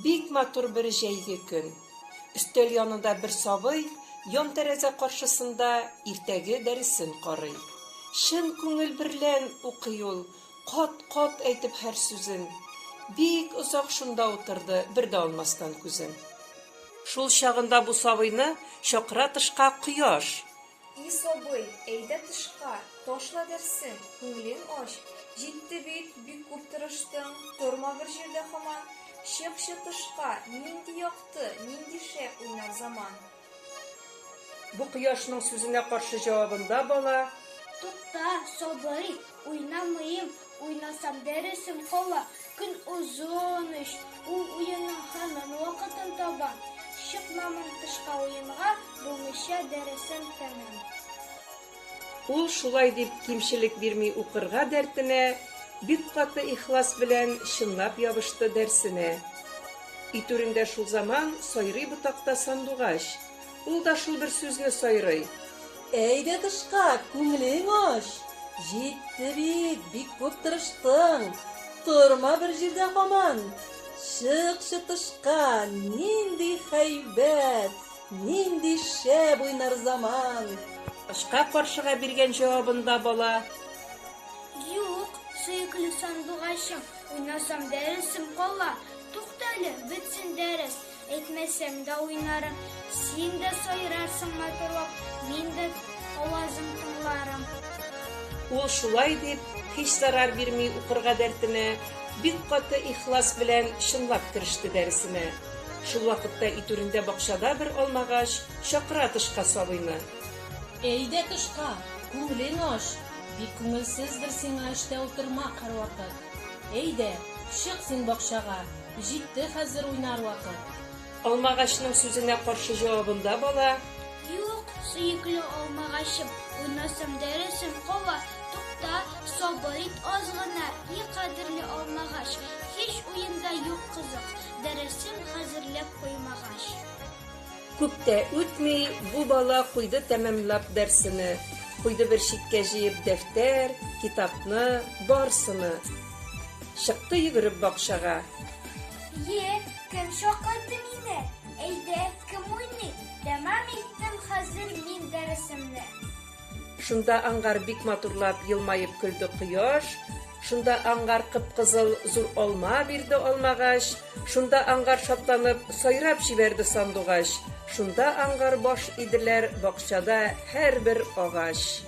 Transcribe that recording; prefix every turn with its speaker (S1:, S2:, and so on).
S1: Бик матур бер җәйге көн. Өстәл янында бер сабый, ян тәрәзә каршысында иртәге дәресен карый. Шын күңел берлән укый ул, кат-кат әйтеп һәр сүзен. Бик озак шунда утырды, бер дә алмастан күзен. Шул чагында бу сабыйны чакыра тышка кояш.
S2: И сабый, әйдә тышка, ташла дәрсен, күңлең аш. Җитте бик күп тырыштың, торма бер җирдә һаман. Чыкчы тышка, нинди якты, нинди шәп уйнар заман.
S1: Бу кояшның сүзенә каршы җавабында бала:
S3: Тукта, сабый, уйнамыйм, уйнасам дәресем кала. Көн узын ич, ул уйының һаман вакытын таба. Чыкмамын тышка уйынга, булмыйча дәресем тәмам.
S1: Ул шулай дип кимчелек бирми укырга дәртенә, бик каты ихлас белән чынлап ябышты дәрсенә. Итүрендә шул заман сайрый ботакта сандугач. Ул да шул бер сүзне сайрый:
S4: Әйдә тышка, күңлең аш. Җитте бик күп тырыштың. Торма бер җирдә һаман. Чыкчы тышка, нинди һәйбәт, нинди шәп уйнар заман.
S1: Ашка каршыга биргән җавабында бала:
S3: Юк, сөекле сандугачым, уйнасам дәресем кала. Туктале, бетсен дәрес, әйтмәсәм дә уйнарым. Син дә сайрарсың матурлап, мин дә авазың тыңларым.
S1: Ул шулай дип, һич зарар бирми укырга дәртенә, бик каты ихлас белән чынлап кереште дәресенә. Шул вакытта итүрендә бакчада бер алмагач, чакыра тышка сабыйны.
S4: Әйдә тышка, күңлең аш. Бик күңелсездер сиңа эштә утырмак һәрвакыт. Әйдә, чык син бакчага, җитте хәзер уйнар вакыт.
S1: Алмагачның сүзенә каршы җавабында бала:
S3: Юк, сөекле алмагачым, уйнасам дәресем кала. Тукта, сабый аз гына, и кадерле алмагач. Һич уенда юк кызык, дәресем хәзерләп куймагач.
S1: Күп тә үтми, бу бала куйды тәмамлап дәрсене. Куйды бер читкә җыеп дәфтәр, китапны, барсыны. Чыкты йөгереп бакчага.
S3: Кем шакырды мине? Әйдә, кем уйный? Тәмам иттем хәзер мин дәресемне.
S1: Шунда аңгар бик матурлап елмаеп көлде кояш. Шунда аңгар кып-кызыл зур алма бирде алмагач. Шунда аңгар шатланып сайрап җибәрде сандугач. Шунда аңгар баш иделәр бакчада һәрбер агач.